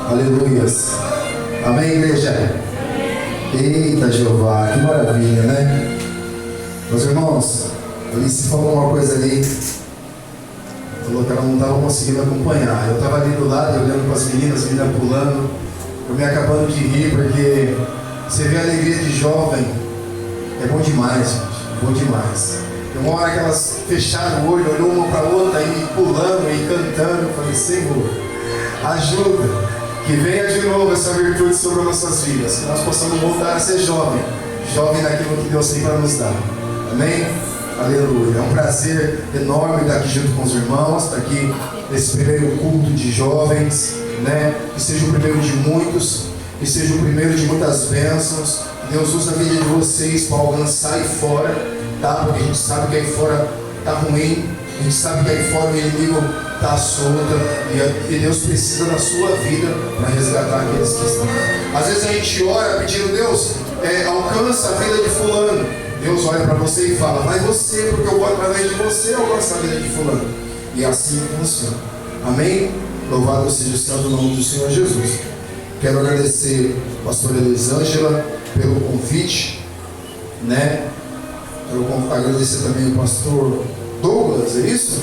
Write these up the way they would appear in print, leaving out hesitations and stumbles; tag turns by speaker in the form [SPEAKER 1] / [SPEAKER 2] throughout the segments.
[SPEAKER 1] Aleluias. Amém, igreja? Eita, Jeová, que maravilha, né? Meus irmãos, Alice falou uma coisa ali, falou que ela não estava conseguindo acompanhar. Eu estava ali do lado, olhando para as meninas pulando, eu me acabando de rir, porque você vê a alegria de jovem, é bom demais, gente, é bom demais. Tem uma hora que elas fecharam o olho, olhou uma para a outra, e pulando e cantando, eu falei, Senhor, ajuda, que venha de novo essa virtude sobre as nossas vidas, que nós possamos voltar a ser jovem naquilo que Deus tem para nos dar. Amém? Aleluia. É um prazer enorme estar aqui junto com os irmãos, estar aqui nesse primeiro culto de jovens, né? Que seja o primeiro de muitos, que seja o primeiro de muitas bênçãos. Deus usa a vida de vocês para alcançar aí fora, tá? Porque a gente sabe que aí fora está ruim, a gente sabe que aí fora o inimigo está solto, e Deus precisa da sua vida para resgatar aqueles que estão. Às vezes a gente ora pedindo, Deus, alcança a vida de fulano. Deus olha para você e fala, mas você, porque eu vou através de você alcançar a vida de fulano. E é assim que funciona. Amém? Louvado seja o santo nome do Senhor Jesus. Quero agradecer a pastora Elisângela pelo convite, né? Quero agradecer também o pastor Douglas, é isso?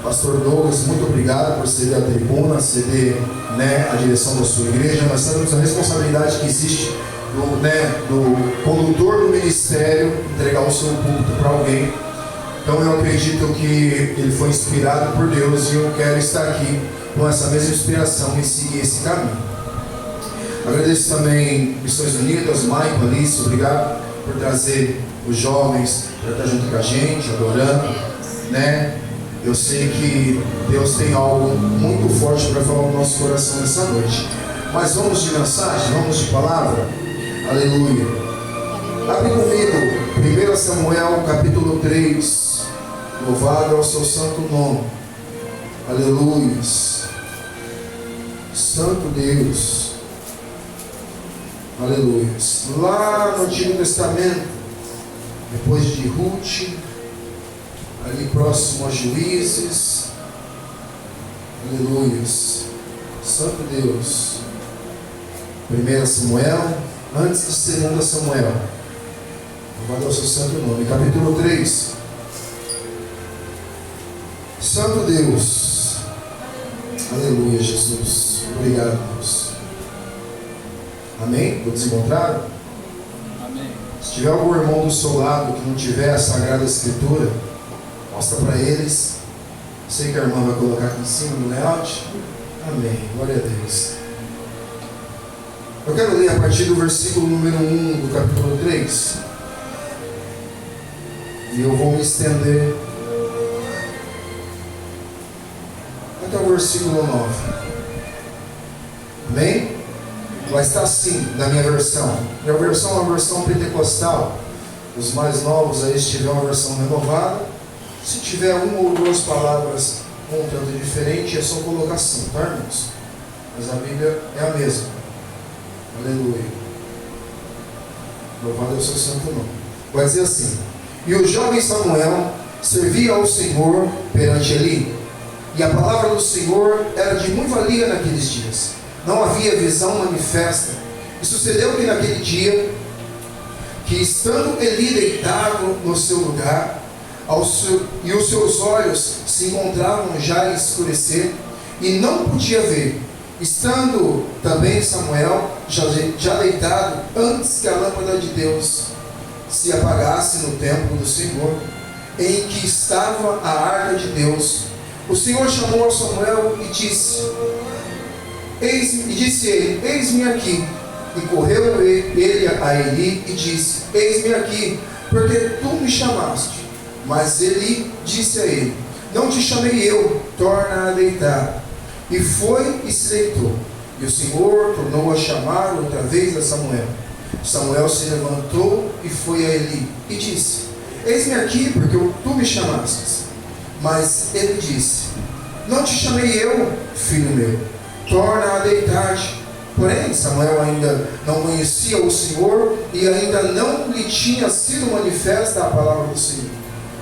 [SPEAKER 1] Pastor Douglas, muito obrigado por ceder a tribuna, ceder, né, a direção da sua igreja. Nós sabemos a responsabilidade que existe do condutor do ministério entregar o seu culto para alguém. Então eu acredito que ele foi inspirado por Deus, e eu quero estar aqui com essa mesma inspiração e seguir esse caminho. Agradeço também Missões Unidas, Maicon, Alice, obrigado por trazer os jovens para estar junto com a gente, adorando, né? Eu sei que Deus tem algo muito forte para falar no nosso coração nessa noite. Mas vamos de mensagem, vamos de palavra? Aleluia. Abre comigo 1 Samuel capítulo 3. Louvado é o seu santo nome. Aleluia. Santo Deus. Aleluia. Lá no Antigo Testamento, depois de Ruth, ali próximo aos Juízes. Aleluia. Santo Deus. 1 Samuel, antes de 2 Samuel. Louvado é o seu santo nome. Capítulo 3. Santo Deus. Aleluia, Jesus. Obrigado, Deus. Amém? Todos encontraram?
[SPEAKER 2] Amém.
[SPEAKER 1] Se tiver algum irmão do seu lado que não tiver a Sagrada Escritura, mostra para eles. Sei que a irmã vai colocar aqui em cima no layout. Amém. Glória a Deus. Eu quero ler a partir do versículo número 1 do capítulo 3. E eu vou me estender até o versículo 9. Amém? Vai estar assim na minha versão. Minha versão é uma versão pentecostal. Os mais novos aí, se tiver uma versão renovada, se tiver uma ou duas palavras com um tanto diferente, é só colocação, tá, irmãos? Mas a Bíblia é a mesma. Aleluia. Louvado é o seu santo nome. Vai dizer assim: e o jovem Samuel servia ao Senhor perante Eli, e a palavra do Senhor era de muita valia naqueles dias. Não havia visão manifesta. E sucedeu que naquele dia, que estando Eli deitado no seu lugar, e os seus olhos se encontravam já a escurecer, e não podia ver, estando também Samuel já deitado, antes que a lâmpada de Deus se apagasse no templo do Senhor, em que estava a arca de Deus, o Senhor chamou a Samuel e disse ele: eis-me aqui. E correu ele a Eli e disse: eis-me aqui, porque tu me chamaste. Mas Eli disse a ele: não te chamei eu, torna a deitar. E foi e se deitou. E o Senhor tornou a chamar outra vez a Samuel. Samuel se levantou e foi a Eli e disse: eis-me aqui, porque tu me chamaste. Mas ele disse: não te chamei eu, filho meu, torna a deitar-te. Porém, Samuel ainda não conhecia o Senhor, e ainda não lhe tinha sido manifesta a palavra do Senhor.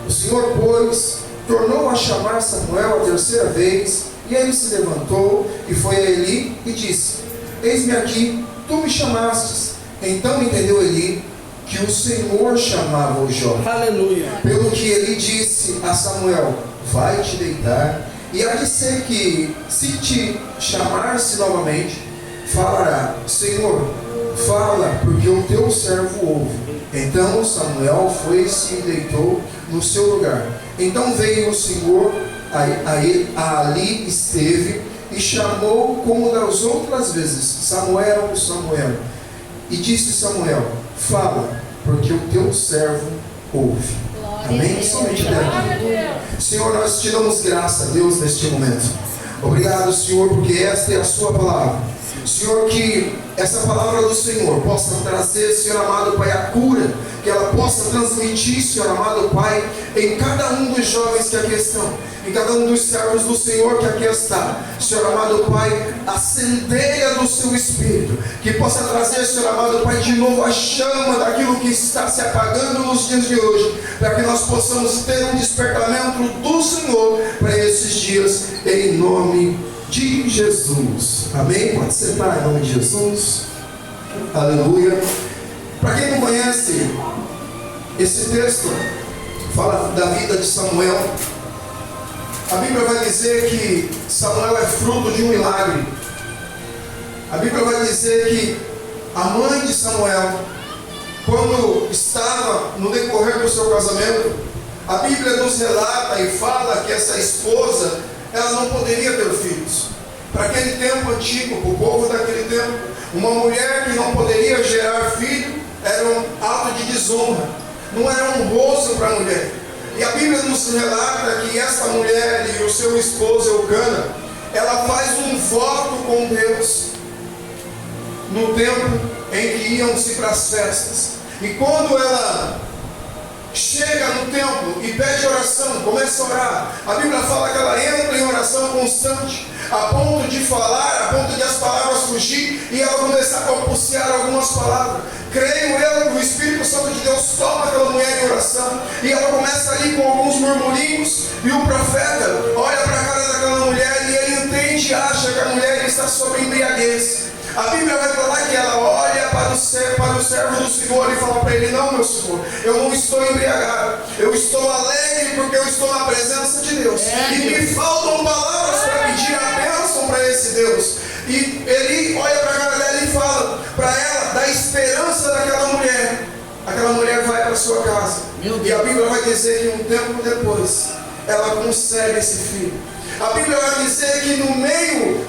[SPEAKER 1] O Senhor, pois, tornou a chamar Samuel a terceira vez, E ele se levantou e foi a Eli e disse: eis-me aqui, tu me chamastes. Então entendeu Eli que o Senhor chamava o jovem.
[SPEAKER 2] Aleluia.
[SPEAKER 1] Pelo que ele disse a Samuel: vai te deitar, e há de ser que, se te chamar-se novamente, falará: Senhor, fala, porque o teu servo ouve. Então Samuel foi-se e deitou no seu lugar. Então veio o Senhor, ali esteve, e chamou como das outras vezes: Samuel, Samuel. E disse Samuel: fala, porque o teu servo ouve. Amém? Somente daqui. Senhor, nós te damos graça, Deus, neste momento. Obrigado, Senhor, porque esta é a sua palavra. Senhor, que essa palavra do Senhor possa trazer, Senhor amado Pai, a cura, que ela possa transmitir, Senhor amado Pai, em cada um dos jovens que aqui estão, em cada um dos servos do Senhor que aqui está, Senhor amado Pai, a centelha do seu Espírito, que possa trazer, Senhor amado Pai, de novo a chama daquilo que está se apagando nos dias de hoje, para que nós possamos ter um despertamento do Senhor para esses dias, em nome de Jesus. Amém? Pode sentar em nome de Jesus. Aleluia. Para quem não conhece, esse texto fala da vida de Samuel. A Bíblia vai dizer que Samuel é fruto de um milagre. A Bíblia vai dizer que a mãe de Samuel, quando estava no decorrer do seu casamento, a Bíblia nos relata e fala que essa esposa, ela não poderia ter filhos. Para aquele tempo antigo, para o povo daquele tempo, uma mulher que não poderia gerar filho era um ato de desonra, não era honroso para a mulher. E a Bíblia nos relata que essa mulher e o seu esposo Eucana, ela faz um voto com Deus no tempo em que iam-se para as festas. E quando ela chega no templo e pede oração, começa a orar, a Bíblia fala que ela entra em oração constante, a ponto de falar, a ponto de as palavras fugir e ela começar a balbuciar algumas palavras. Creio eu que o Espírito Santo de Deus toma aquela mulher em oração e ela começa ali com alguns murmurinhos, e o profeta olha para a cara daquela mulher e ele entende e acha que a mulher está sob embriaguez. A Bíblia vai falar que ela olha para o servo do Senhor e fala para ele: não, meu Senhor, eu não estou embriagado, eu estou alegre porque eu estou na presença de Deus, e me faltam palavras para pedir a bênção para esse Deus. E ele olha para a cara dela e fala para ela da esperança daquela mulher. Aquela mulher vai para a sua casa, e a Bíblia vai dizer que um tempo depois ela concebe esse filho. A Bíblia vai dizer que no meio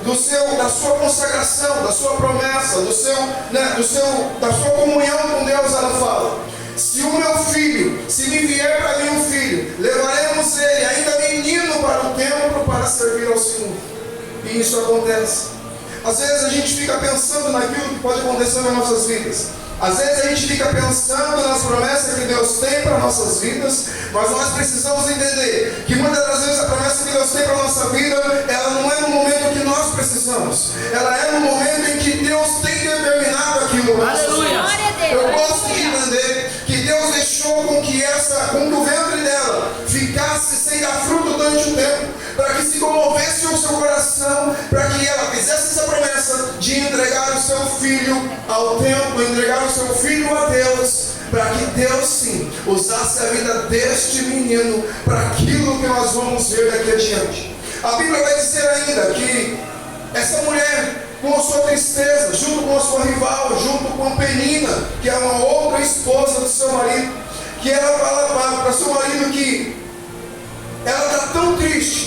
[SPEAKER 1] da sua consagração, da sua promessa, da sua comunhão com Deus, ela fala: se o meu filho, se me vier para mim um filho, levaremos ele ainda menino para o templo para servir ao Senhor. E isso acontece. Às vezes a gente fica pensando naquilo que pode acontecer nas nossas vidas. Às vezes a gente fica pensando nas promessas que Deus tem para nossas vidas, mas nós precisamos entender que muitas das vezes a promessa que Deus tem para a nossa vida, ela não é no momento que nós precisamos, ela é no momento em que Deus tem determinado aquilo.
[SPEAKER 2] Aleluia.
[SPEAKER 1] Eu gosto de entender que Deus deixou com que o ventre dela ficasse sem dar fruto durante um tempo, para que se comovesse o seu coração, para que ela fizesse essa promessa de entregar o seu filho ao templo, entregar o seu filho a Deus, para que Deus sim usasse a vida deste menino para aquilo que nós vamos ver daqui adiante. A Bíblia vai dizer ainda que essa mulher, com a sua tristeza, junto com a sua rival, junto com Penina, que é uma outra esposa do seu marido, que ela fala para seu marido que ela está tão triste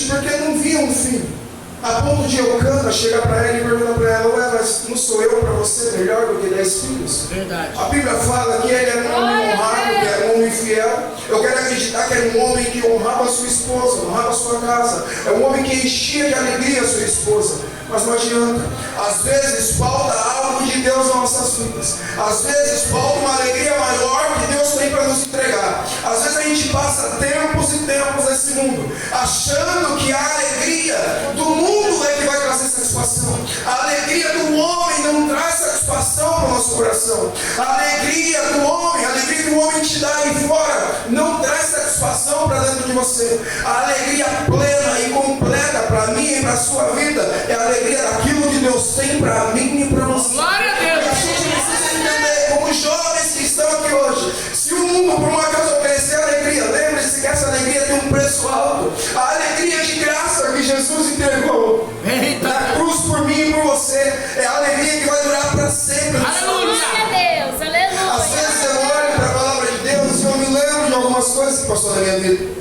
[SPEAKER 1] porque não via um filho, a ponto de Eucana chegar para ela e perguntar para ela: ué, mas não sou eu para você melhor do que 10 filhos?
[SPEAKER 2] Verdade.
[SPEAKER 1] A Bíblia fala que ele era um homem honrado, que era um homem fiel. Eu quero acreditar que era um homem que honrava a sua esposa, honrava a sua casa. É um homem que enchia de alegria a sua esposa. Mas não adianta. Às vezes falta algo de Deus nas nossas vidas. Às vezes falta uma alegria maior que Deus tem para nos entregar. Às vezes a gente passa tempos e tempos nesse mundo, achando que a alegria do mundo é que vai trazer satisfação. A alegria do homem não traz satisfação para o nosso coração. A alegria do homem, a alegria que o homem te dá aí fora, não traz satisfação para dentro de você. A alegria plena e completa
[SPEAKER 2] entrega para mim e para a sua vida é a alegria daquilo que Deus tem para mim e para você.
[SPEAKER 3] Glória a Deus.
[SPEAKER 2] E a gente precisa entender, como jovens que estão aqui hoje, se o mundo por uma causa oferecer alegria, lembre-se que essa alegria tem um preço alto. A alegria de graça que Jesus entregou na cruz por mim e por você é a alegria que vai durar para sempre.
[SPEAKER 3] Aleluia.
[SPEAKER 4] Deus, aleluia.
[SPEAKER 2] Às vezes eu olho para a palavra de Deus e eu me lembro de algumas coisas que passou na minha vida.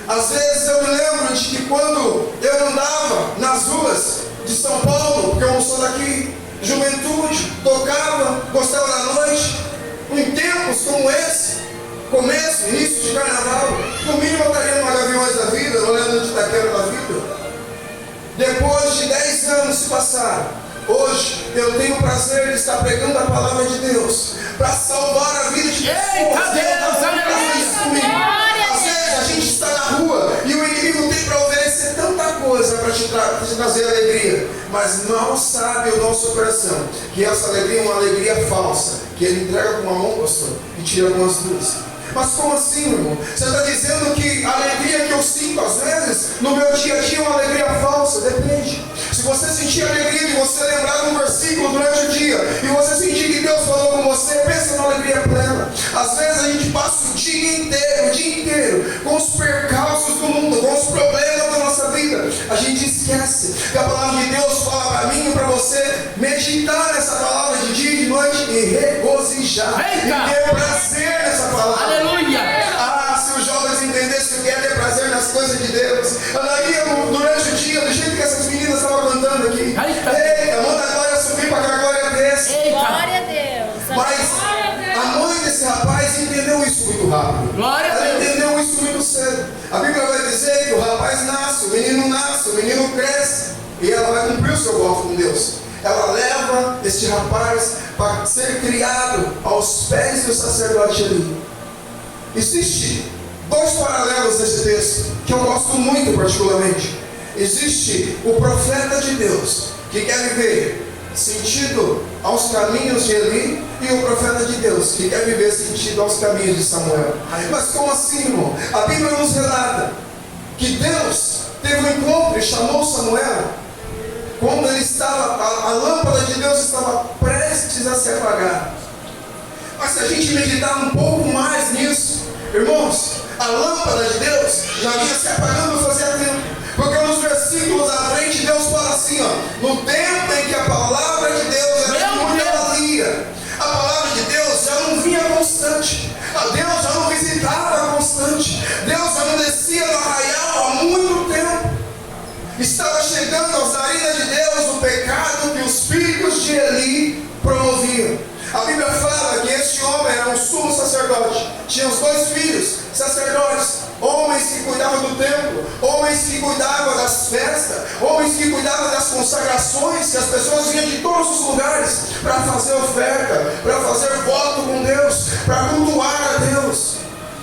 [SPEAKER 2] Às vezes eu me lembro de que quando eu andava nas ruas de São Paulo, porque eu não sou daqui, juventude, tocava, gostava da noite, em tempos como esse, começo, início de carnaval, no mínimo eu estaria numa Gaviões da Vida, olhando de Itaquera da Vida. Depois de 10 anos se passaram, hoje eu tenho o prazer de estar pregando a palavra de Deus para salvar a vida de pessoas.
[SPEAKER 3] Eita Deus, aleluia.
[SPEAKER 2] Às vezes a gente está na rua e o inimigo tem para oferecer tanta coisa para te trazer alegria, mas mal sabe o nosso coração que essa alegria é uma alegria falsa, que ele entrega com uma mão, pastor, e tira com as duas. Mas como assim, irmão? Você está dizendo que a alegria que eu sinto às vezes no meu dia a dia é uma alegria falsa? Depende. Se você sentir alegria de você lembrar de um versículo durante o dia e você sentir que Deus falou com você, pensa na alegria plena. Às vezes a gente passa o dia inteiro com os percalços do mundo, com os problemas da nossa vida. A gente esquece que a palavra de Deus fala para mim e para você meditar nessa palavra de dia e de noite e regozijar.
[SPEAKER 3] Eita!
[SPEAKER 2] E ter prazer nessa palavra.
[SPEAKER 3] Aleluia.
[SPEAKER 2] Ah, se os jovens entendessem o que é ter prazer nas coisas de Deus, andaria durante o dia do jeito que essas meninas estavam cantando aqui. Eita, manda a glória subir para que a glória desça.
[SPEAKER 4] Glória a Deus.
[SPEAKER 2] Mas a mãe desse rapaz entendeu isso muito rápido.
[SPEAKER 3] Glória a
[SPEAKER 2] Ela
[SPEAKER 3] Deus.
[SPEAKER 2] entendeu isso muito cedo. A Bíblia vai dizer que o rapaz nasce, o menino cresce e ela vai cumprir o seu voto com Deus. Ela leva este rapaz para ser criado aos pés do sacerdote ali. Existe dois paralelos nesse texto que eu gosto muito particularmente. Existe o profeta de Deus que quer viver sentido aos caminhos de Eli e o profeta de Deus que quer viver sentido aos caminhos de Samuel. Mas como assim, irmão? A Bíblia nos relata que Deus teve um encontro e chamou Samuel quando ele estava, a lâmpada de Deus estava prestes a se apagar. Mas se a gente meditar um pouco mais nisso, irmãos, a lâmpada de Deus já vinha se apagando fazia tempo. Porque nos versículos à frente Deus fala assim, ó, no tempo em que a palavra de Deus era de muita valia, a palavra de Deus já não vinha constante, a Deus já não visitava constante, Deus já não descia no arraial há muito tempo. Estava chegando aos narinas de Deus o pecado que os filhos de Eli promoviam. A Bíblia fala que este homem era um sumo sacerdote, tinha os dois filhos, sacerdotes, homens que cuidavam do templo, homens que cuidavam das festas, homens que cuidavam das consagrações, que as pessoas vinham de todos os lugares para fazer oferta, para fazer voto com Deus, para cultuar a Deus.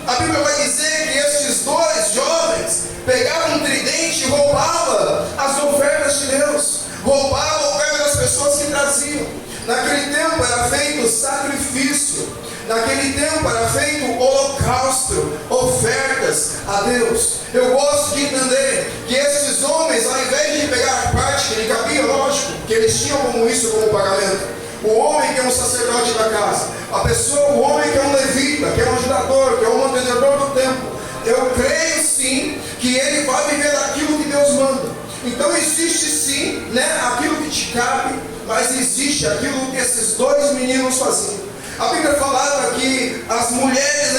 [SPEAKER 2] A Bíblia vai dizer que estes dois jovens pegavam um tridente e roubavam as ofertas de Deus, roubavam a oferta das pessoas que traziam. Naquele tempo era feito sacrifício, naquele tempo era feito holocausto, ofertas a Deus. Eu gosto de entender que esses homens, ao invés de pegar a parte que lhe cabia, lógico, que eles tinham como isso como pagamento. O homem que é um sacerdote da casa, a pessoa, o homem que é um levita, que é um ajudador, que é um mantenedor do templo, eu creio sim que ele vai viver daquilo que Deus manda. Então existe sim, aquilo que te cabe, mas existe aquilo que esses dois meninos faziam. A Bíblia falava que as mulheres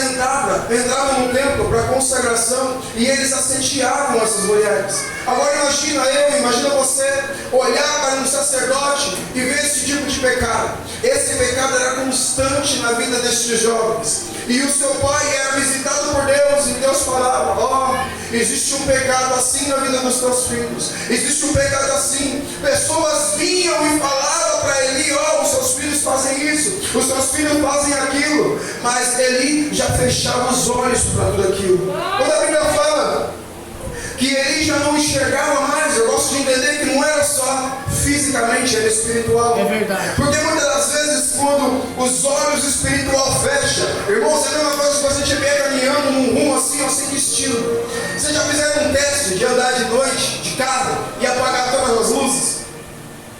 [SPEAKER 2] entravam no templo para consagração e eles assediavam essas mulheres. Agora imagina você olhar para um sacerdote e ver esse tipo de pecado. Esse pecado era constante na vida destes jovens. E o seu pai era visitado por Deus e Deus falava, existe um pecado assim na vida dos teus filhos. Existe um pecado assim. Pessoas vinham e falavam para Eli, os seus filhos fazem isso, os seus filhos fazem aquilo. Mas Eli já fechava os olhos para tudo aquilo. Quando a Bíblia fala que Eli já não enxergava mais, eu gosto de entender que não era só fisicamente, era espiritual.
[SPEAKER 3] É verdade.
[SPEAKER 2] Porque muitas das vezes quando os olhos espirituais fecham, irmãos, é a mesma coisa que você estiver caminhando num rumo assim, ó, sem destino. Vocês já fizeram um teste de andar de noite, de carro, e apagar todas as luzes?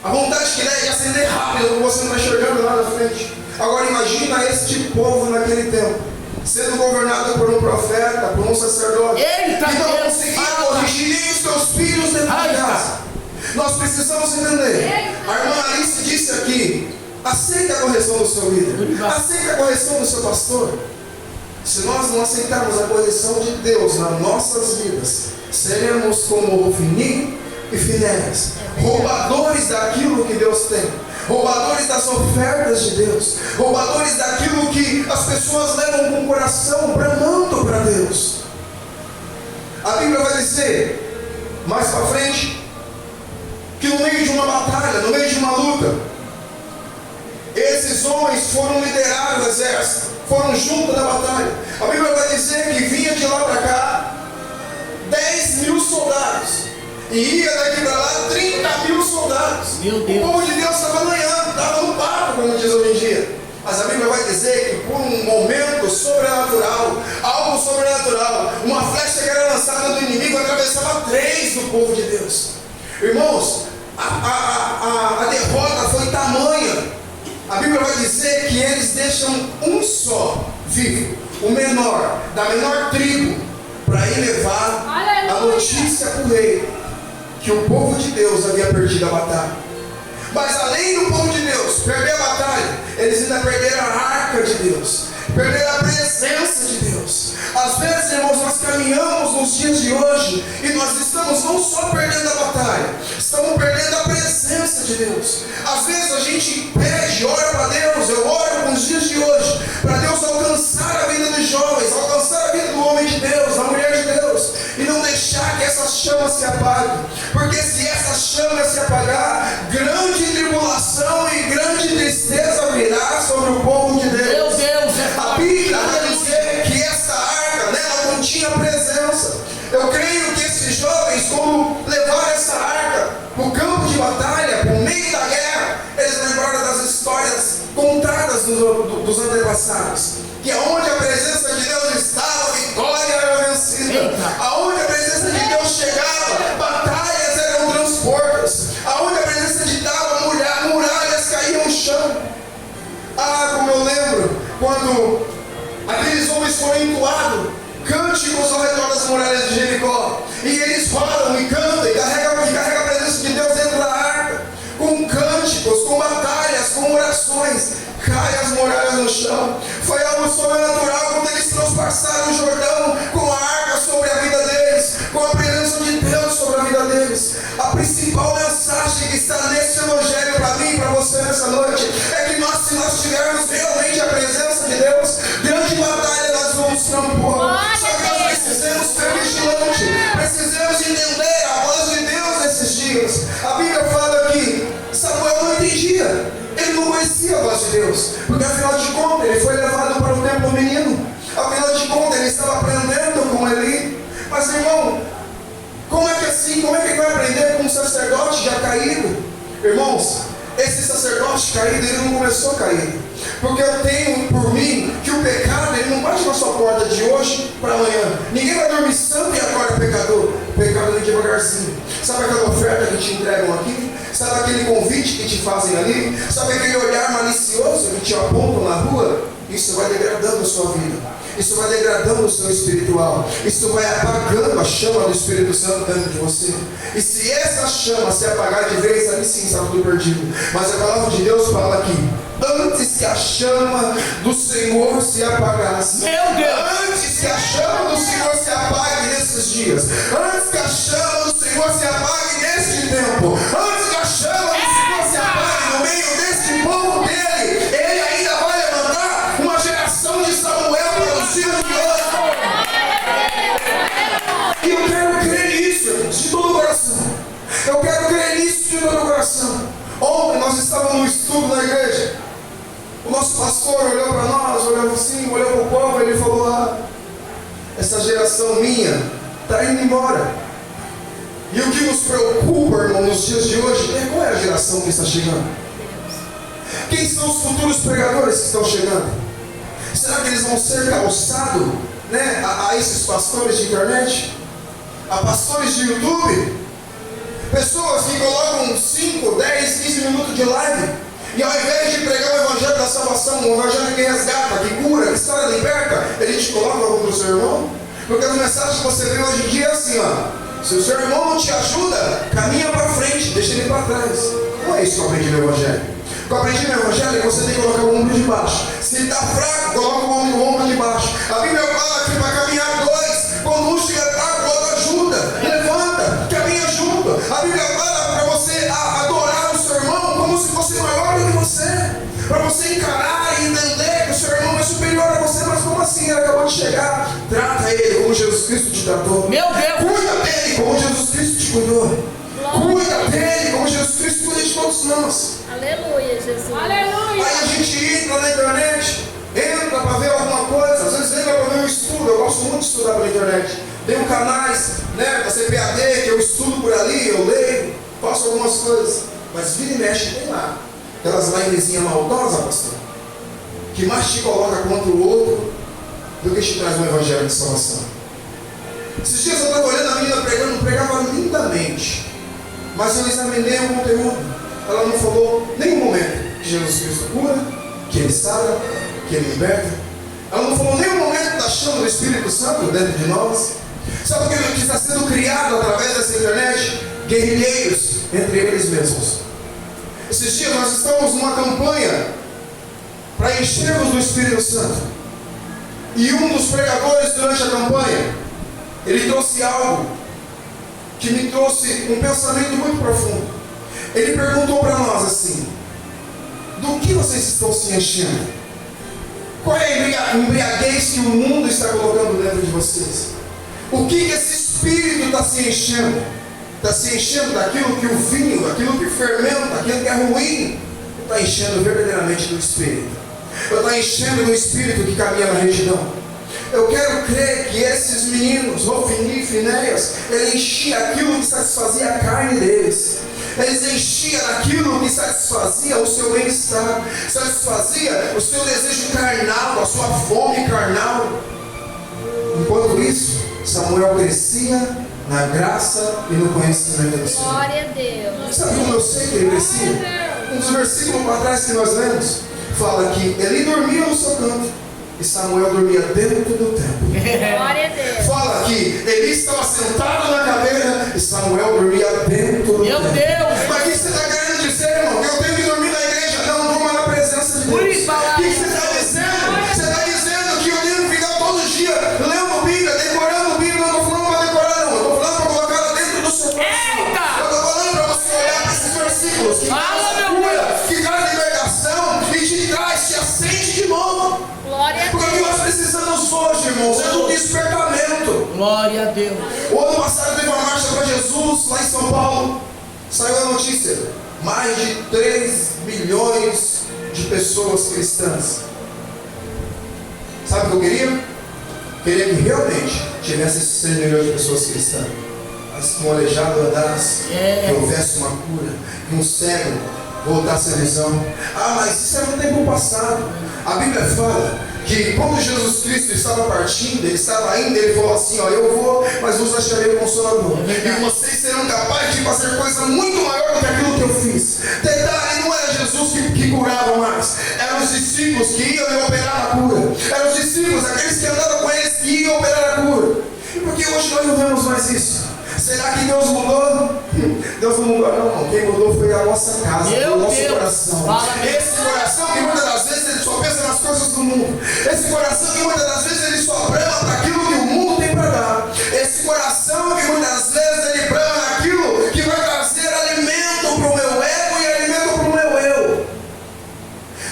[SPEAKER 2] A vontade que é de acender rápido, você não está enxergando lá na frente. Agora imagina este povo naquele tempo, sendo governado por um profeta, por um sacerdote,
[SPEAKER 3] Eita,
[SPEAKER 2] que não
[SPEAKER 3] Deus,
[SPEAKER 2] conseguia
[SPEAKER 3] fala.
[SPEAKER 2] corrigir nem os seus filhos dentro de casa. Nós precisamos entender. A irmã Alice disse aqui: aceita a correção do seu líder, aceita a correção do seu pastor. Se nós não aceitarmos a correção de Deus nas nossas vidas, seremos como Ofni e Finéias, roubadores daquilo que Deus tem, roubadores das ofertas de Deus, roubadores daquilo que as pessoas levam com o coração bramando para Deus. A Bíblia vai dizer mais para frente que no meio de uma batalha, no meio de uma luta, esses homens foram liderados do exército, foram juntos na batalha. A Bíblia vai dizer que vinha de lá para cá 10.000 soldados, e ia daqui para lá 30.000 soldados.
[SPEAKER 3] Meu Deus.
[SPEAKER 2] O povo de Deus estava ganhando, estava no papo, como diz hoje em dia. Mas a Bíblia vai dizer que por um momento sobrenatural, algo sobrenatural, uma flecha que era lançada do inimigo atravessava 3 do povo de Deus. Irmãos, a derrota foi tamanha. A Bíblia vai dizer que eles deixam um só vivo, o menor, da menor tribo, para ir levar a notícia para o rei que o povo de Deus havia perdido a batalha. Mas além do povo de Deus perder a batalha, eles ainda perderam a arca de Deus, perderam a presença de Deus. Às vezes, irmãos, nós caminhamos nos dias de hoje e nós estamos não só perdendo a batalha, estamos perdendo a presença de Deus. Às vezes a gente pede, ora para Deus, eu oro nos dias de hoje, para Deus alcançar a vida dos jovens, alcançar a vida do homem de Deus, da mulher de Deus, e não deixar que essa chama se apague. Porque se essa chama se apagar, grande tribulação e grande tristeza virá sobre o povo de Deus.
[SPEAKER 3] Meu Deus,
[SPEAKER 2] A Bíblia vai dizer que essa arca, nela não tinha presença. Eu creio que esses jovens, quando levaram essa arca para o campo de batalha, para o meio da guerra, eles lembraram das histórias contadas dos antepassados, que aonde a presença de Deus estava, a vitória era vencida. Aonde a presença de Deus chegava, batalhas eram transportadas. Aonde a presença de Deus estava, muralhas caíam no chão. Ah, como eu lembro quando aqueles homens foram entoados cânticos ao redor das muralhas de Jericó, e eles falam e cantam e carregam a presença de Deus dentro da arca, com cânticos, com batalhas, com orações. Cai as muralhas no chão. Foi algo sobrenatural quando eles transpassaram o Jordão com a arca sobre a vida deles, com a presença de Deus sobre a vida deles. A principal mensagem que está nesse evangelho para mim e para você nessa noite é que nós, se nós tivermos realmente a presença de Deus, grande batalha nós vamos transpor. Só que nós precisamos ser vigilantes, precisamos entender a voz de Deus nesses dias. A Bíblia fala que Samuel não entendia, ele não conhecia a voz de Deus, porque afinal de contas ele foi levado para o templo menino, afinal de contas ele estava aprendendo com Eli. Mas irmão, como é que assim, como é que ele vai aprender com um sacerdote já caído? Irmãos, esse sacerdote caído, ele não começou caído, porque eu tenho por mim que o pecado, ele não bate na sua porta de hoje para amanhã. Ninguém vai dormir santo e acorda pecador. O pecado vem devagarzinho. Sabe aquela oferta que te entregam aqui? Sabe aquele convite que te fazem ali? Sabe aquele olhar malicioso que te apontam na rua? Isso vai degradando a sua vida, isso vai degradando o seu espiritual, isso vai apagando a chama do Espírito Santo dentro de você. E se essa chama se apagar de vez, ali sim está tudo perdido. Mas a palavra de Deus fala aqui: antes que a chama do Senhor se apagasse,
[SPEAKER 3] meu Deus,
[SPEAKER 2] antes que a chama do Senhor se apague nesses dias, antes que a chama do Senhor se apague neste tempo, antes que a chama do Senhor se apague no meio deste povo dele, ele ainda vai levantar uma geração de Samuel para os dias de hoje. E eu quero crer nisso, irmãos, de todo o coração. Eu quero crer nisso de todo o coração. Ontem nós estávamos no estudo na igreja. O nosso pastor olhou para nós, olhou assim, olhou para o povo e ele falou: ah, essa geração minha está indo embora. E o que nos preocupa, irmão, nos dias de hoje é qual é a geração que está chegando. Quem são os futuros pregadores que estão chegando? Será que eles vão ser calçados, né, a esses pastores de internet? A pastores de YouTube? Pessoas que colocam 5, 10, 15 minutos de live e ao invés de pregar o evangelho da salvação, o evangelho que resgata, que cura, que está liberta, ele te coloca contra o seu irmão? Porque as mensagens que você vê hoje em dia é assim, ó: se o seu irmão não te ajuda, caminha para frente, deixa ele para trás. Não é isso que eu aprendi no evangelho. O que eu aprendi no evangelho é que você tem que colocar o ombro de baixo. Se ele está fraco, coloca o ombro de baixo. A Bíblia fala que para caminhar dois, quando um chega tarde, o outro ajuda, levanta, caminha junto. A Bíblia fala para você adorar o seu irmão como se fosse maior do que você, para você encarar e entender que o seu irmão é superior a você. Mas como assim? Ele acabou de chegar. Trata ele como Jesus Cristo te tratou.
[SPEAKER 3] Meu Deus!
[SPEAKER 2] Cuida dele como Jesus Cristo te cuidou. Cuida dele como Jesus Cristo cuida de todos nós.
[SPEAKER 4] Aleluia, Jesus.
[SPEAKER 3] Aleluia!
[SPEAKER 2] Aí a gente entra na internet, entra para ver alguma coisa, às vezes entra para ver um estudo. Eu gosto muito de estudar pela internet. Tem canais, né, da CPAD, que eu estudo por ali, eu leio, faço algumas coisas. Mas vira e mexe, tem lá aquelas livezinhas maldosas, pastor, que mais te coloca contra o outro do que te traz um evangelho de salvação. Esses dias eu estava olhando a menina pregando, pregava lindamente, mas eu examinei o conteúdo. Ela não falou em nenhum momento que Jesus Cristo cura, que Ele sara, que Ele liberta. Ela não falou em nenhum momento da chama do Espírito Santo dentro de nós. Sabe o que está sendo criado através dessa internet? Guerrilheiros entre eles mesmos. Esses dias nós estamos numa campanha para enchermos do Espírito Santo. E um dos pregadores durante a campanha, ele trouxe algo que me trouxe um pensamento muito profundo. Ele perguntou para nós assim: do que vocês estão se enchendo? Qual é a embriaguez que o mundo está colocando dentro de vocês? O que esse espírito está se enchendo? Está se enchendo daquilo que o vinho, daquilo que fermenta, daquilo que é ruim? Ou está enchendo verdadeiramente do espírito? Ou está enchendo do espírito que caminha na retidão? Eu quero crer que esses meninos, Rofini e Finéias, eles enchiam aquilo que satisfazia a carne deles. Eles enchiam aquilo que satisfazia o seu bem-estar, satisfazia o seu desejo carnal, a sua fome carnal. Enquanto isso, Samuel crescia na graça e no conhecimento do Senhor.
[SPEAKER 4] Glória a Deus.
[SPEAKER 2] Sabe como eu sei que ele crescia? Um dos versículos para trás que nós lemos fala que Eli dormia no seu canto e Samuel dormia dentro do templo.
[SPEAKER 4] Glória a Deus.
[SPEAKER 2] Fala que Eli estava sentado na cadeira e Samuel dormia dentro do
[SPEAKER 3] Meu
[SPEAKER 2] templo.
[SPEAKER 3] Deus!
[SPEAKER 2] Mas o que você está querendo dizer, irmão? Que eu tenho que dormir na igreja? Não, durma na presença de Deus. O que você está dizendo? Você está dizendo que eu tenho que ficar todo dia lendo Bíblia, decorando Bíblia. Eu não estou falando para decorar, não. Eu estou falando para colocar ela dentro do seu coração.
[SPEAKER 3] Eita!
[SPEAKER 2] Eu estou falando para você olhar para esses versículos que
[SPEAKER 3] Fala, meu
[SPEAKER 2] cura, que traz libertação e te traz, te acende de novo.
[SPEAKER 4] Glória a
[SPEAKER 2] Porque o que
[SPEAKER 4] Deus.
[SPEAKER 2] nós precisamos hoje, irmãos, é do despertamento.
[SPEAKER 3] Glória a Deus!
[SPEAKER 2] O ano passado teve uma marcha para Jesus lá em São Paulo. Saiu a notícia: mais de 3 milhões de pessoas cristãs. Sabe o que eu queria? Queria que realmente tivesse esses 3 milhões de pessoas cristãs. Mas que um aleijado andasse, que houvesse uma cura, que um cego voltasse a visão. Ah, mas isso é no tempo passado. A Bíblia fala que quando Jesus Cristo estava partindo, ele estava indo, ele falou assim: ó, eu vou, mas vos acharei o Consolador. E vocês serão capazes de fazer coisa muito maior do que aquilo que eu fiz. Detalhe, não era Jesus que curava mais, eram os discípulos que iam e operavam a cura. Eram os discípulos, aqueles que andavam com eles, que iam operar a cura. E por que hoje nós não vemos mais isso? Será que Deus mudou? Deus não mudou, não. Quem mudou foi a nossa casa, foi o nosso coração. Esse coração que muitas das vezes ele só pensa nas coisas do mundo. Esse coração que muitas das vezes ele só brama para aquilo que o mundo tem para dar. Esse coração que muitas vezes ele brama naquilo que vai trazer alimento para o meu ego e alimento para o meu eu.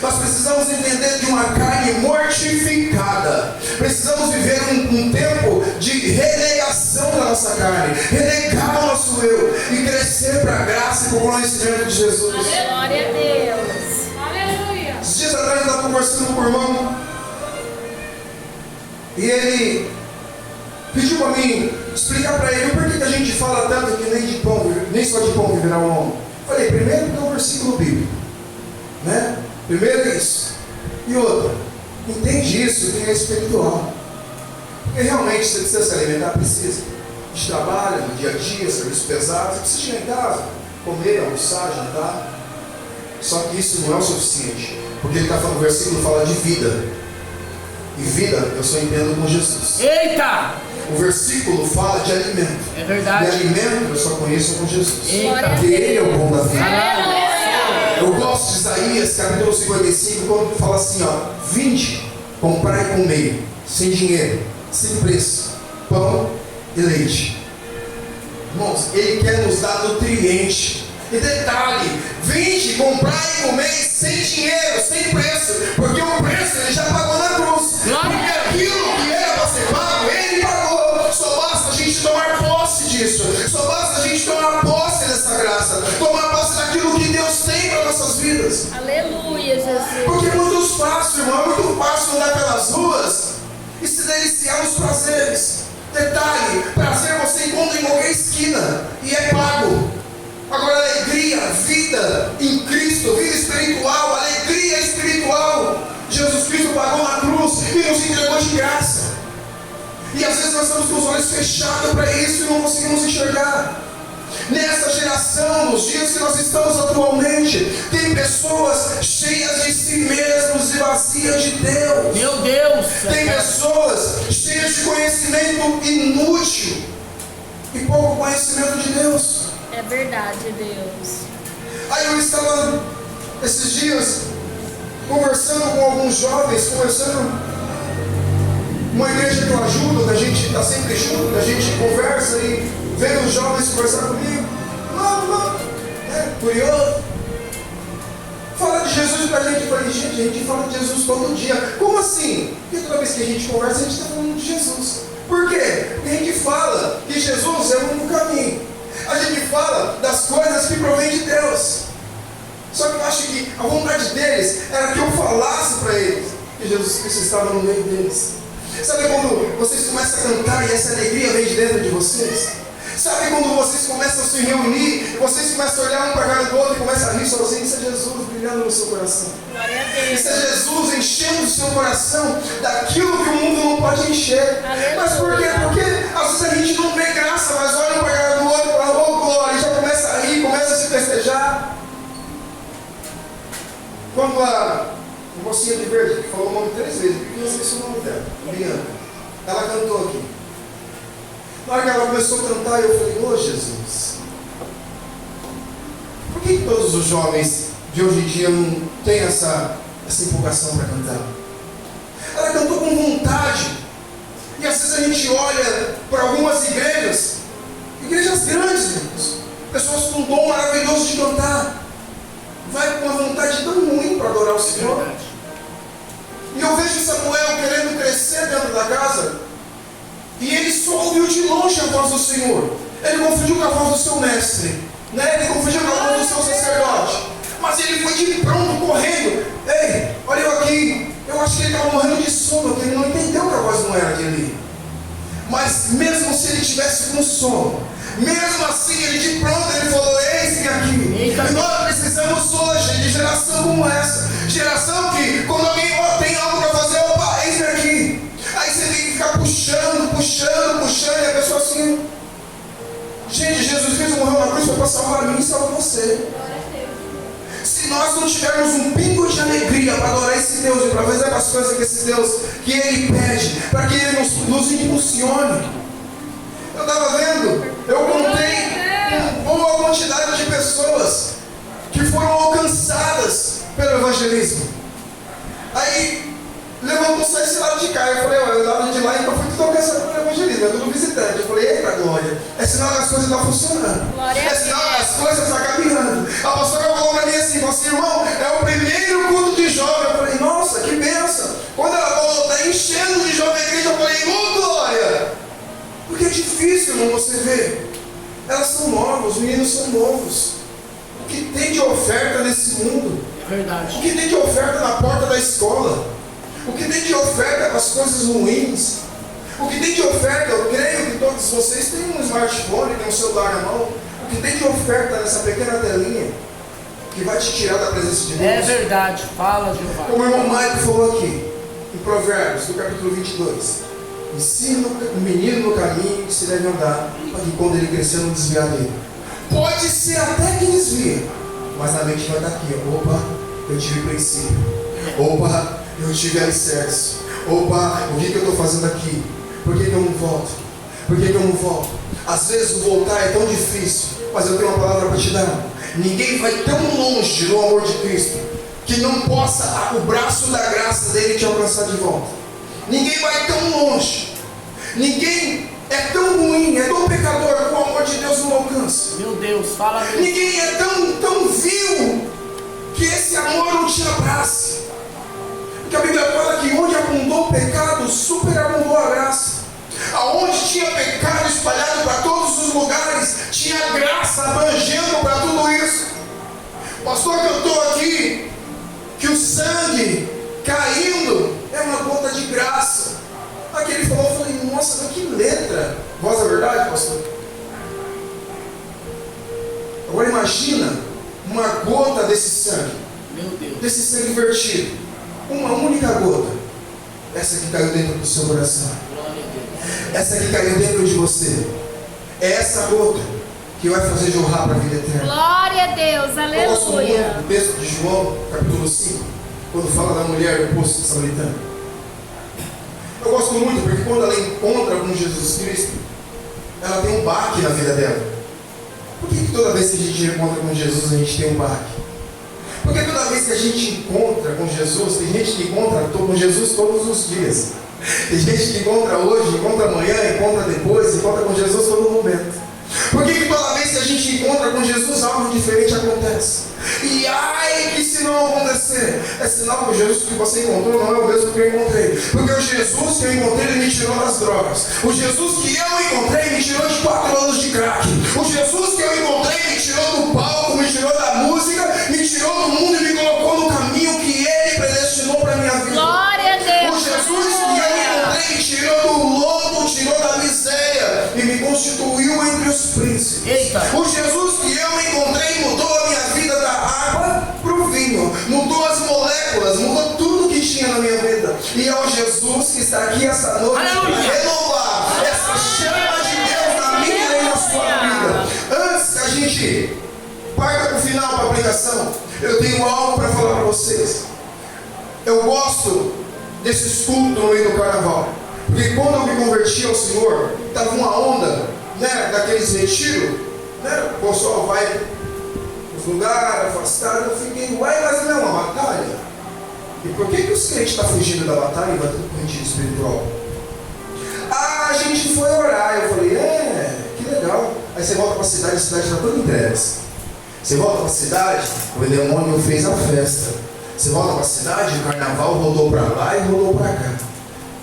[SPEAKER 2] Nós precisamos entender de uma carne mortificada. Precisamos viver um tempo de renegação da nossa carne, renegar o nosso eu e crescer para a graça e para o conhecimento de Jesus.
[SPEAKER 4] Glória a Deus.
[SPEAKER 3] Aleluia!
[SPEAKER 2] Esses dias atrás eu estava conversando com o irmão e ele pediu para mim explicar para ele o porquê que a gente fala tanto que nem só de pão viverá o homem. Falei, primeiro porque é um versículo bíblico, né? Primeiro é isso. E outra, entende isso que é espiritual. Porque realmente você precisa se alimentar, precisa. De trabalho, no dia a dia, serviço pesado, você precisa chegar em casa, comer, almoçar, jantar. Só que isso não é o suficiente. Porque ele está falando, o versículo fala de vida. E vida eu só entendo com Jesus.
[SPEAKER 3] Eita!
[SPEAKER 2] O versículo fala de alimento.
[SPEAKER 3] É
[SPEAKER 2] E
[SPEAKER 3] verdade.
[SPEAKER 2] alimento eu só conheço com Jesus.
[SPEAKER 3] Eita!
[SPEAKER 2] Porque ele é o pão da vida.
[SPEAKER 3] Aleluia!
[SPEAKER 2] Eu gosto de Isaías, capítulo 55, quando fala assim, ó: vinde, comprar e comer, sem dinheiro, sem preço, pão e leite. Irmãos, ele quer nos dar nutriente. E detalhe, vinde, comprar e comer sem dinheiro, sem preço, porque o preço ele já pagou na cruz. Porque aquilo que era para ser pago, ele pagou. Só basta a gente tomar posse disso. Só basta a gente tomar posse dessa graça, tomar posse daquilo que Deus tem para nossas vidas.
[SPEAKER 4] Aleluia, Jesus.
[SPEAKER 2] Porque é muito fácil, irmão, é muito fácil andar pelas ruas e se deliciar nos prazeres. Detalhe, prazer você encontra em qualquer esquina e é pago. Agora alegria, vida em Cristo, vida espiritual, alegria espiritual, Jesus Cristo pagou na cruz e nos entregou de graça. E às vezes nós estamos com os olhos fechados para isso e não conseguimos enxergar. Nessa geração, nos dias que nós estamos atualmente, tem pessoas cheias de si mesmos e vazias de Deus.
[SPEAKER 3] Meu Deus!
[SPEAKER 2] Tem pessoas cheias de conhecimento inútil e pouco conhecimento de Deus.
[SPEAKER 4] É verdade, Deus.
[SPEAKER 2] Aí eu estava esses dias conversando com alguns jovens, uma igreja que eu ajudo, que a gente está sempre junto, que a gente conversa e vendo os jovens conversar comigo. Não, curioso. Fala de Jesus pra gente. Eu falei, gente, a gente fala de Jesus todo dia. Como assim? Porque toda vez que a gente conversa, a gente está falando de Jesus. Por quê? Porque a gente fala que Jesus é o único caminho. A gente fala das coisas que provém de Deus. Só que eu acho que a vontade deles era que eu falasse para eles que Jesus Cristo estava no meio deles. Sabe quando vocês começam a cantar e essa alegria vem de dentro de vocês? Sabe quando vocês começam a se reunir, vocês começam a olhar um para a cara do outro e começam a rir sozinhos? Isso é Jesus brilhando no seu coração.
[SPEAKER 4] Glória a Deus.
[SPEAKER 2] Isso é Jesus enchendo o seu coração daquilo que o mundo não pode encher. Mas por quê? Porque às vezes a gente não vê graça, mas olha um para a cara do outro e fala, oh glória, e já começa a rir, começa a se festejar. Quando a mocinha de verde, que falou o nome 3 vezes, porque eu não esqueci o nome dela, Bianca, ela cantou aqui. Na hora que ela começou a cantar, eu falei, ô Jesus, por que todos os jovens de hoje em dia não têm essa empolgação para cantar? Ela cantou com vontade. E às vezes a gente olha para algumas igrejas grandes, irmãos, pessoas com um dom maravilhoso de cantar, vai com uma vontade tão ruim para adorar o Senhor. E eu vejo Samuel querendo crescer dentro da casa, e ele só ouviu de longe a voz do Senhor. Ele confundiu com a voz do seu mestre, né? Ele confundiu com a voz do seu sacerdote. Mas ele foi de pronto, correndo. Ei, olha eu aqui. Eu acho que ele estava morrendo de sono, porque ele não entendeu que a voz não era dele. Mas mesmo se ele tivesse com sono, mesmo assim ele de pronto ele falou, eis-me aqui. E nós precisamos hoje de geração como essa. Geração que quando alguém tem algo para fazer, opa, eis-me aqui. Aí você tem que ficar puxando, e a pessoa assim, gente, Jesus Cristo morreu na cruz para salvar a mim e salvar você. Se nós não tivermos um pingo de alegria para adorar esse Deus e para fazer as coisas que esse Deus, que Ele pede, para que Ele nos impulsione. Eu estava vendo, eu contei uma boa quantidade de pessoas que foram alcançadas pelo evangelismo. Aí levantou-se esse lado de cá. Eu falei, olha, eu lado de lá e eu fui tudo alcançado pelo evangelismo, é tudo visitante. Eu falei, eita glória, é sinal que as coisas estão funcionando. É sinal que as coisas estão caminhando. A pastora falou para mim assim, você irmão, é o primeiro culto de jovem. Eu falei, nossa, que bênção. Quando ela falou, está enchendo de jovem igreja, eu falei, oh glória. Porque é difícil, não você ver. Elas são novas, os meninos são novos. O que tem de oferta nesse mundo?
[SPEAKER 3] É verdade.
[SPEAKER 2] O que tem de oferta na porta da escola? O que tem de oferta nas coisas ruins? O que tem de oferta, eu creio que todos vocês têm um smartphone, têm um celular na mão. O que tem de oferta nessa pequena telinha? que vai te tirar da presença de Deus.
[SPEAKER 3] É verdade. Fala, Jeová.
[SPEAKER 2] Como o irmão Maico falou aqui, em Provérbios, no capítulo 22. Ensina o menino no caminho que se deve andar, para que quando ele crescer não desviar dele. Pode ser até que desvia, mas na mente vai estar aqui, ó. Opa, eu tive princípio. Opa, eu tive alicerce. Opa, o que eu estou fazendo aqui? Por que eu não volto? Por que eu não volto? Às vezes o voltar é tão difícil, mas eu tenho uma palavra para te dar. Ninguém vai tão longe no amor de Cristo que não possa o braço da graça dele te alcançar de volta. Ninguém vai tão longe. Ninguém é tão ruim, é tão pecador que o amor de Deus não alcança.
[SPEAKER 3] Meu Deus, fala mesmo.
[SPEAKER 2] Ninguém é tão vil que esse amor não te abrace. Porque a Bíblia fala que onde abundou o pecado, superabundou a graça. Aonde tinha pecado espalhado para todos os lugares, tinha graça abrangendo para tudo isso. Pastor, que eu estou aqui, que o sangue caindo é uma gota de graça. Aqui ele falou, eu falei, nossa, mas que letra. Voz da verdade, pastor? Agora imagina uma gota desse sangue.
[SPEAKER 3] Meu Deus.
[SPEAKER 2] Desse sangue vertido. Uma única gota. Essa que caiu dentro do seu coração.
[SPEAKER 3] Glória a Deus.
[SPEAKER 2] Essa que caiu dentro de você. É essa gota que vai fazer jorrar para a vida eterna.
[SPEAKER 4] Glória a Deus,
[SPEAKER 2] Eu gosto muito
[SPEAKER 4] aleluia.
[SPEAKER 2] do texto de João, capítulo 5, quando fala da mulher do poço samaritano. Eu gosto muito porque quando ela encontra com Jesus Cristo, ela tem um baque na vida dela. Por que toda vez que a gente encontra com Jesus a gente tem um baque? Porque toda vez que a gente encontra com Jesus, tem gente que encontra com Jesus todos os dias. Tem gente que encontra hoje, encontra amanhã, encontra depois, encontra com Jesus todo momento. Por que toda vez que a gente encontra com Jesus algo diferente acontece? E ai que se não acontecer, é sinal que o Jesus que você encontrou não é o mesmo que eu encontrei. Porque o Jesus que eu encontrei, ele me tirou das drogas. O Jesus que eu encontrei me tirou de 4 anos de crack. O Jesus que eu encontrei me tirou do palco, me tirou da música, me tirou do mundo e me colocou no caminho que ele predestinou para a minha vida.
[SPEAKER 4] Glória a Deus.
[SPEAKER 2] O Jesus que eu encontrei me tirou do lodo, tirou da miséria e me constituiu entre os príncipes.
[SPEAKER 3] Eita.
[SPEAKER 2] O Jesus que eu encontrei mudou a minha vida da água para o vinho, mudou as moléculas, mudou tudo que tinha na minha vida. E é o Jesus que está aqui essa noite para renovar essa chama de Deus na minha e na sua vida. Antes que a gente parta para o final para a aplicação, eu tenho algo para falar para vocês. Eu gosto desses cultos no meio do carnaval, porque quando eu me converti ao Senhor, estava uma onda, né, daqueles retiros, né, o pessoal vai nos lugares afastados. Eu fiquei, uai, mas não é uma batalha? E por que os crentes estão fugindo da batalha e vai tudo para o retiro espiritual? Ah, a gente foi orar. Eu falei, que legal. Aí você volta para a cidade está toda em trevas. Você volta para a cidade, o demônio fez a festa. Você volta para a cidade, o carnaval rodou para lá e rodou para cá.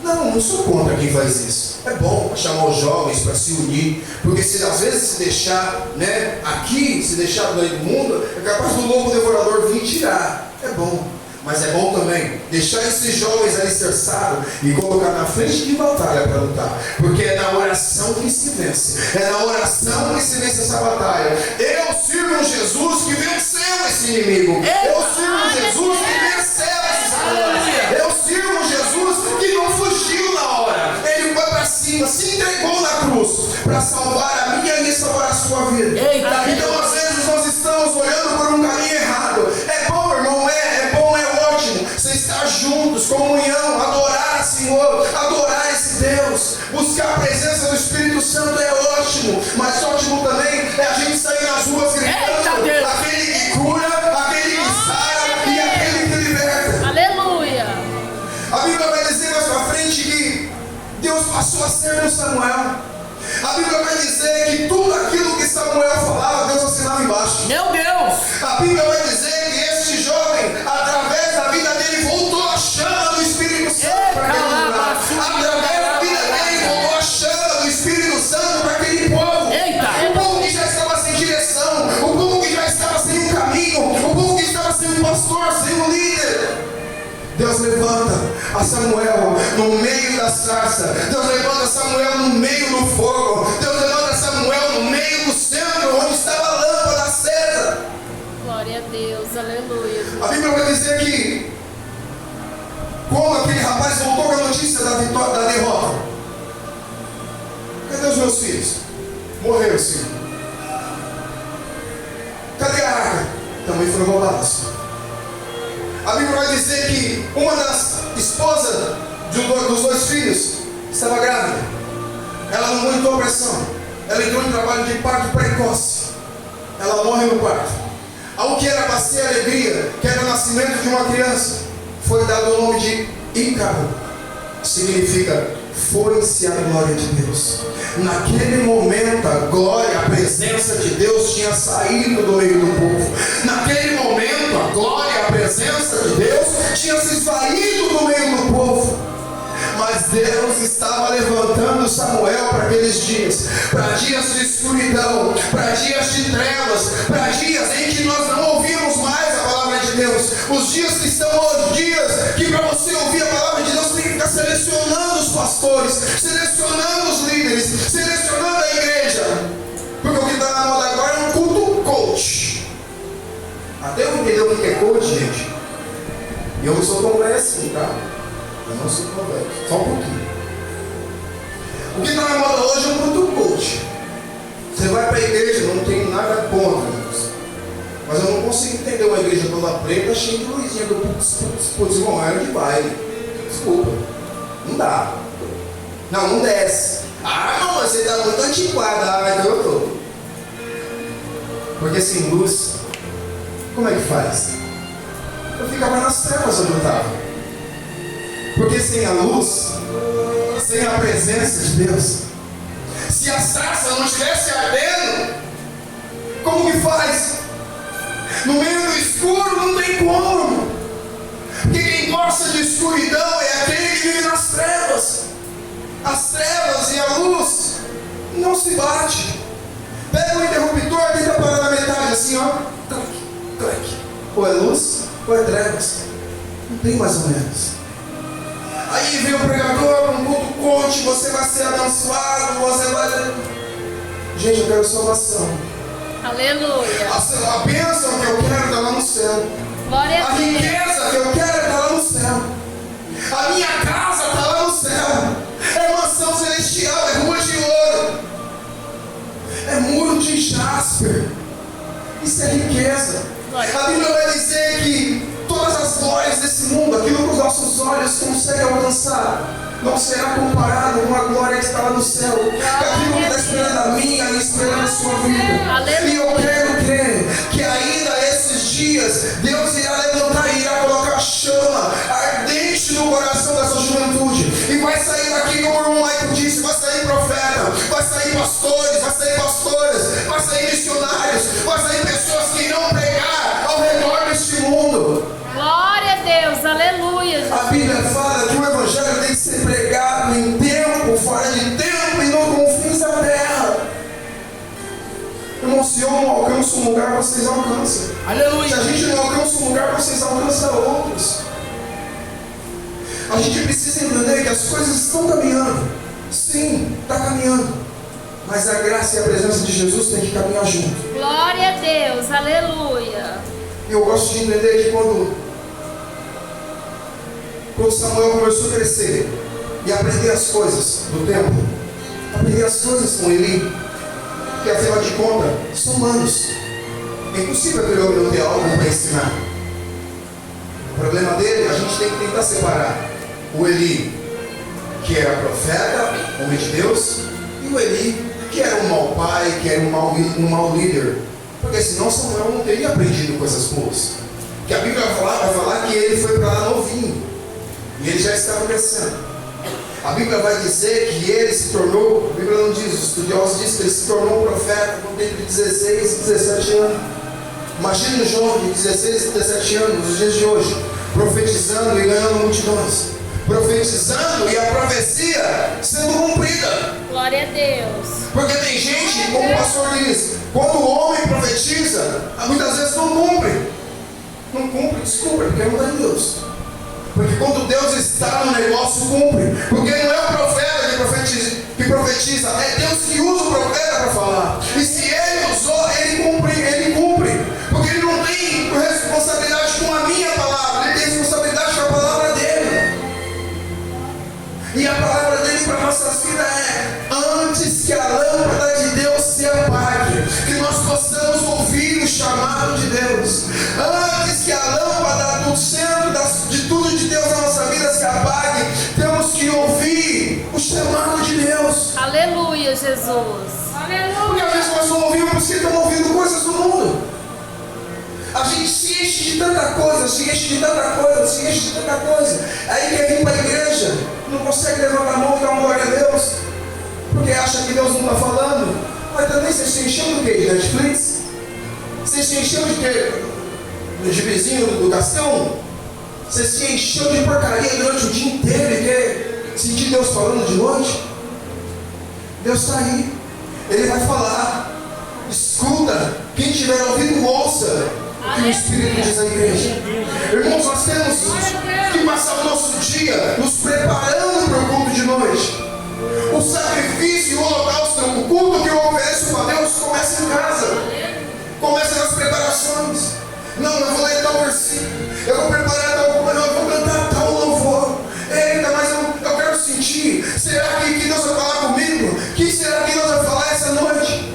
[SPEAKER 2] Não sou contra quem faz isso. É bom chamar os jovens para se unir, porque se às vezes se deixar, né, aqui, se deixar no meio do mundo, é capaz do lobo devorador vir tirar. É bom. Mas é bom também deixar esses jovens alicerçados e colocar na frente de batalha para lutar. Porque é na oração que se vence. É na oração que se vence essa batalha. Eu sirvo um Jesus que venceu esse inimigo. Eu sirvo um Jesus que venceu esse Satanás. Eu sirvo um Jesus que não fugiu na hora. Ele foi para cima, se entregou na cruz para salvar a minha e salvar a sua vida.
[SPEAKER 3] Eita.
[SPEAKER 2] Então às vezes nós estamos olhando por um caminho errado. É bom, irmão, é bom, é ótimo. Você estar juntos, comunhão, adorar o Senhor, adorar esse Deus, buscar a presença do Espírito Santo é ótimo. Mas ótimo também é a gente sair nas ruas gritando, aquele que cura, aquele que sara e aquele que liberta.
[SPEAKER 4] Aleluia.
[SPEAKER 2] A Bíblia vai dizer mais pra frente que Deus passou a ser no Samuel. A Bíblia vai dizer que tudo aquilo que Samuel falava, Deus assinava embaixo.
[SPEAKER 3] Meu Deus.
[SPEAKER 2] A Bíblia vai dizer que este jovem, através da vida dele, voltou a chama do Espírito Santo para aquele lugar. Através da vida dele, voltou a chama do Espírito Santo para aquele povo.
[SPEAKER 3] Eita.
[SPEAKER 2] O povo que já estava sem direção, o povo que já estava sem um caminho, o povo que estava sem um pastor, sem um líder. Deus levanta a Samuel no meio da sarça. Deus levanta Samuel no meio do fogo. Deus levanta Samuel no meio do centro, onde estava a lâmpada acesa.
[SPEAKER 4] Glória a Deus. aleluia.
[SPEAKER 2] A Bíblia vai dizer que quando aquele rapaz voltou com a notícia da vitória, da derrota, cadê os meus filhos? Morreram, Senhor. Cadê a arca? Também foi roubada, Senhor. A Bíblia vai dizer que uma das esposas dos dois filhos estava grávida. Ela não aguentou a pressão. Ela entrou em trabalho de parto precoce. Ela morre no parto. Ao que era para ser alegria, que era o nascimento de uma criança, foi dado o nome de Ícaro. Significa foi-se a glória de Deus. Naquele momento a glória, a presença de Deus tinha saído do meio do povo. Naquele momento a glória, a presença de Deus tinha se saído do meio do povo. Mas Deus estava levantando Samuel para aqueles dias, para dias de escuridão, para dias de trevas, para dias em que nós não ouvimos mais a palavra de Deus. Os dias que estão os dias que para você ouvir a palavra de Deus tem que ficar selecionando os pastores, selecionando os líderes, selecionando a igreja. Porque o que está na moda agora é um culto coach. Até eu entender o que é coach, gente. E eu não sou tão velho assim, tá? Eu não sou tão velho, só um pouquinho. O que está na moda hoje é um culto coach. Você vai para a igreja, não tem nada contra isso. Mas eu não consigo entender uma igreja toda preta, cheia de luzinha do putz, irmão, era de baile. Desculpa. Não dá. Não desce. Ah, não, você está muito antiquado. Ah, então eu tô. Porque sem luz, como é que faz? Eu ficava nas trevas onde eu estava. Porque sem a luz, sem a presença de Deus, se a sarça não estivesse ardendo, como que faz? No meio do escuro não tem como. Porque quem gosta de escuridão é aquele que vive nas trevas. As trevas e a luz não se bate. Pega o interruptor e tenta parar na metade assim, ó. Clac, clac. Ou é luz ou é trevas. Não tem mais ou menos. Aí vem o pregador, um culto coach, você vai ser abençoado, você vai... Gente, eu quero salvação.
[SPEAKER 4] Aleluia.
[SPEAKER 2] A bênção que eu quero está lá no céu.
[SPEAKER 4] Glória
[SPEAKER 2] A
[SPEAKER 4] a Deus.
[SPEAKER 2] riqueza que eu quero está lá no céu. A minha casa está lá no céu. É mansão celestial, é rua de ouro. É muro de jasper. Isso é riqueza. A Bíblia vai dizer que todas as glórias desse mundo, aquilo que os nossos olhos conseguem alcançar, não será comparado com a glória que está lá no céu. Aquilo que está esperando a minha e esperando a sua vida. E eu quero crer que ainda esses dias Deus irá levantar e irá colocar a chama ardente no coração dessa juventude. E vai sair daqui, como o irmão Michael disse, vai sair profeta, vai sair pastores, vai sair pastoras, vai sair missionários, vai sair pessoas que irão pregar ao redor deste mundo.
[SPEAKER 4] Glória a Deus, aleluia.
[SPEAKER 2] A Bíblia fala que o Evangelho tem que ser pregado em tempo, fora de tempo e nos confins da terra. Irmão, se eu não alcanço um lugar, vocês alcançam. Se
[SPEAKER 3] Aleluia.
[SPEAKER 2] a gente não alcança um lugar, vocês alcançam outros. A gente precisa entender que as coisas estão caminhando. Sim, está caminhando. Mas a graça e a presença de Jesus tem que caminhar junto.
[SPEAKER 4] Glória a Deus, aleluia.
[SPEAKER 2] E eu gosto de entender que quando Samuel começou a crescer e aprender as coisas do templo, aprender as coisas com Eli, que afinal de contas são humanos. É impossível aquele homem não ter algo para ensinar. O problema dele, a gente tem que tentar separar o Eli, que era profeta, homem de Deus, e o Eli, que era um mau pai, que era um mau líder. Porque senão Samuel não teria aprendido coisas boas. Que a Bíblia vai falar que ele foi para lá novinho. E ele já estava crescendo. A Bíblia vai dizer que ele se tornou, a Bíblia não diz, os estudiosos dizem que ele se tornou um profeta com tempo de 16 e 17 anos. Imagine um jovem de 16 e 17 anos, nos dias de hoje, profetizando e ganhando multidões. Profetizando e a profecia sendo cumprida.
[SPEAKER 4] Glória a Deus.
[SPEAKER 2] Porque tem gente, como o pastor diz, quando o homem profetiza, muitas vezes não cumpre. Não cumpre, desculpa, porque não está em Deus. Porque quando Deus está no negócio, cumpre. Porque não é o profeta que profetiza, é Deus que usa o profeta para falar. E se ele usou, ele cumpre. Porque ele não tem responsabilidade chamado de Deus.
[SPEAKER 4] Aleluia, Jesus.
[SPEAKER 2] Porque às vezes nós não ouvimos porque estamos ouvindo coisas do mundo. A gente se enche de tanta coisa, se enche de tanta coisa, se enche de tanta coisa. Aí quer vir para a igreja, não consegue levantar a mão e dar uma glória a Deus, porque acha que Deus não está falando. Mas também você se encheu do quê? De Netflix? Você se encheu de quê? Do gibizinho, do Gastão? Você se encheu de porcaria durante o dia inteiro e quer sentir Deus falando de noite? Deus está aí. Ele vai falar. Escuta. Quem tiver ouvido, ouça o que o Espírito diz à igreja. Irmãos, nós temos que passar o nosso dia nos preparando para o culto de noite. O sacrifício e o holocausto, o culto que eu ofereço para Deus, começa em casa. Começa nas preparações. Não, eu vou ler tal versículo, eu vou preparar tal coisa, eu vou cantar tal louvor. Eita, mas eu quero sentir. Será que Deus vai falar comigo? O que será que Deus vai falar essa noite?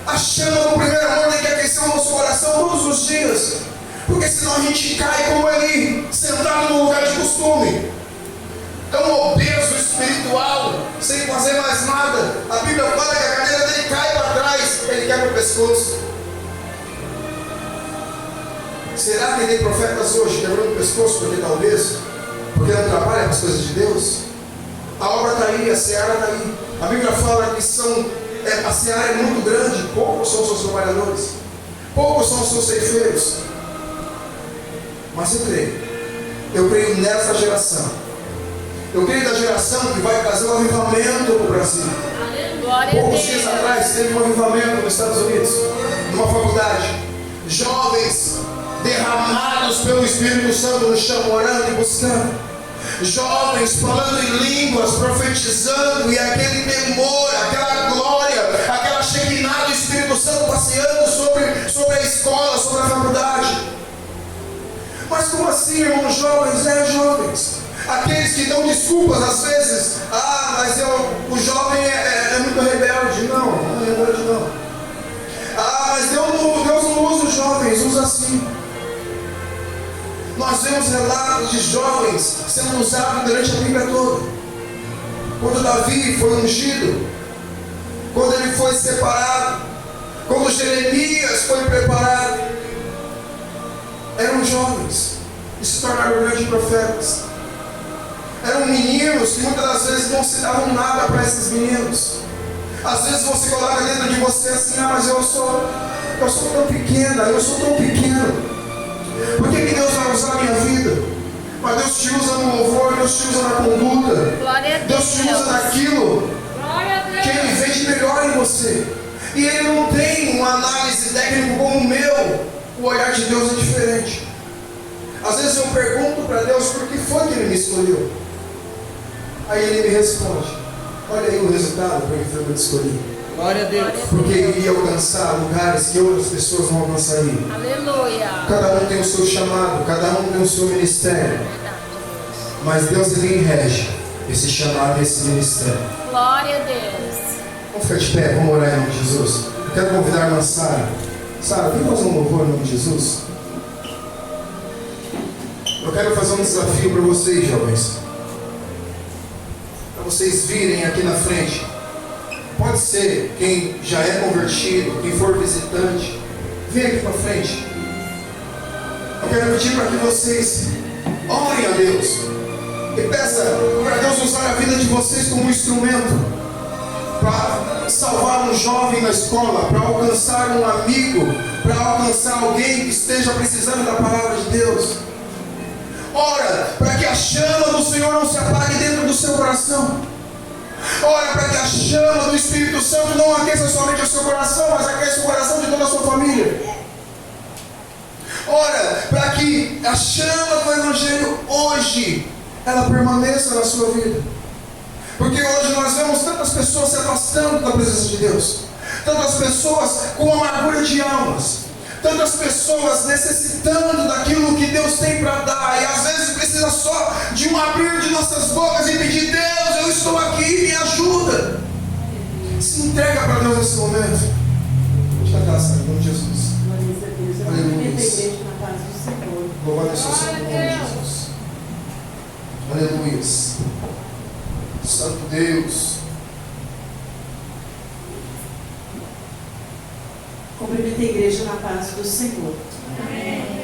[SPEAKER 2] A chama do primeiro amor tem que aquecer o nosso coração todos os dias. Porque senão a gente cai como ali, sentado no lugar de costume. Tão obeso espiritual, sem fazer mais nada. A Bíblia fala que a cadeira dele cai para trás, ele quebra o pescoço. Será que tem profetas hoje quebrando o pescoço porque está obeso? Porque não trabalha com as coisas de Deus? A obra está aí, a seara está aí. A Bíblia fala que a seara é muito grande, poucos são os seus trabalhadores, poucos são os seus ceifeiros. Mas eu creio nessa geração. Eu creio da geração que vai trazer um avivamento para o Brasil. Poucos dias atrás teve um avivamento nos Estados Unidos, numa faculdade. Jovens derramados pelo Espírito Santo no chão, orando e buscando. Jovens falando em línguas, profetizando, e aquele temor, aquela glória, aquela Shekinah do Espírito Santo passeando sobre a escola, sobre a faculdade. Mas como assim, irmãos jovens? Jovens. Aqueles que dão desculpas às vezes. Mas o jovem é muito rebelde. Não é rebelde não. Mas Deus não usa os jovens, usa assim. Nós vemos relatos de jovens sendo usados durante a Bíblia toda. Quando Davi foi ungido, quando ele foi separado, quando Jeremias foi preparado, eram jovens e se tornaram grandes profetas. Eram meninos que muitas das vezes não se davam nada para esses meninos. Às vezes você coloca dentro de você assim: mas eu sou tão pequena, eu sou tão pequeno. Por que Deus vai usar a minha vida? Mas Deus te usa no louvor, Deus te usa na conduta, Deus te usa naquilo que Ele vê de melhor em você. E Ele não tem uma análise técnica como o meu. O olhar de Deus é diferente. Às vezes eu pergunto para Deus por que foi que Ele me escolheu. Aí Ele me responde: olha aí o resultado para que foi que eu te escolhi.
[SPEAKER 3] Glória a Deus.
[SPEAKER 2] Porque Ele iria alcançar lugares que outras pessoas não alcançariam.
[SPEAKER 4] Aleluia.
[SPEAKER 2] Cada um tem o seu chamado, cada um tem o seu ministério. Mas Deus, Ele rege esse chamado e esse ministério.
[SPEAKER 4] Glória a Deus.
[SPEAKER 2] Vamos ficar de pé, vamos orar em nome de Jesus. Eu quero convidar a irmã Sara. Sara, vem fazer um louvor em nome de Jesus. Eu quero fazer um desafio para vocês, jovens. Para vocês virem aqui na frente. Pode ser quem já é convertido, quem for visitante. Vem aqui para frente. Eu quero pedir para que vocês orem a Deus. E peça para Deus usar a vida de vocês como um instrumento para salvar um jovem na escola, para alcançar um amigo, para alcançar alguém que esteja precisando da palavra de Deus. Ora para que a chama do Senhor não se apague dentro do seu coração. Ora para que a chama do Espírito Santo não aqueça somente o seu coração, mas aqueça o coração de toda a sua família. Ora para que a chama do Evangelho hoje ela permaneça na sua vida. Porque hoje nós vemos tantas pessoas se afastando da presença de Deus, tantas pessoas com amargura de almas, tantas pessoas necessitando daquilo que Deus tem para dar, e às vezes precisa só de um abrir de nossas bocas e pedir: Deus, eu estou aqui, me ajuda. Se entrega para Deus nesse momento. Te abraça, em nome de Jesus. Aleluia. Louvado seja o seu nome, Jesus. Aleluia. Santo Deus.
[SPEAKER 5] Cumprimento a igreja na paz do Senhor.
[SPEAKER 4] Amém.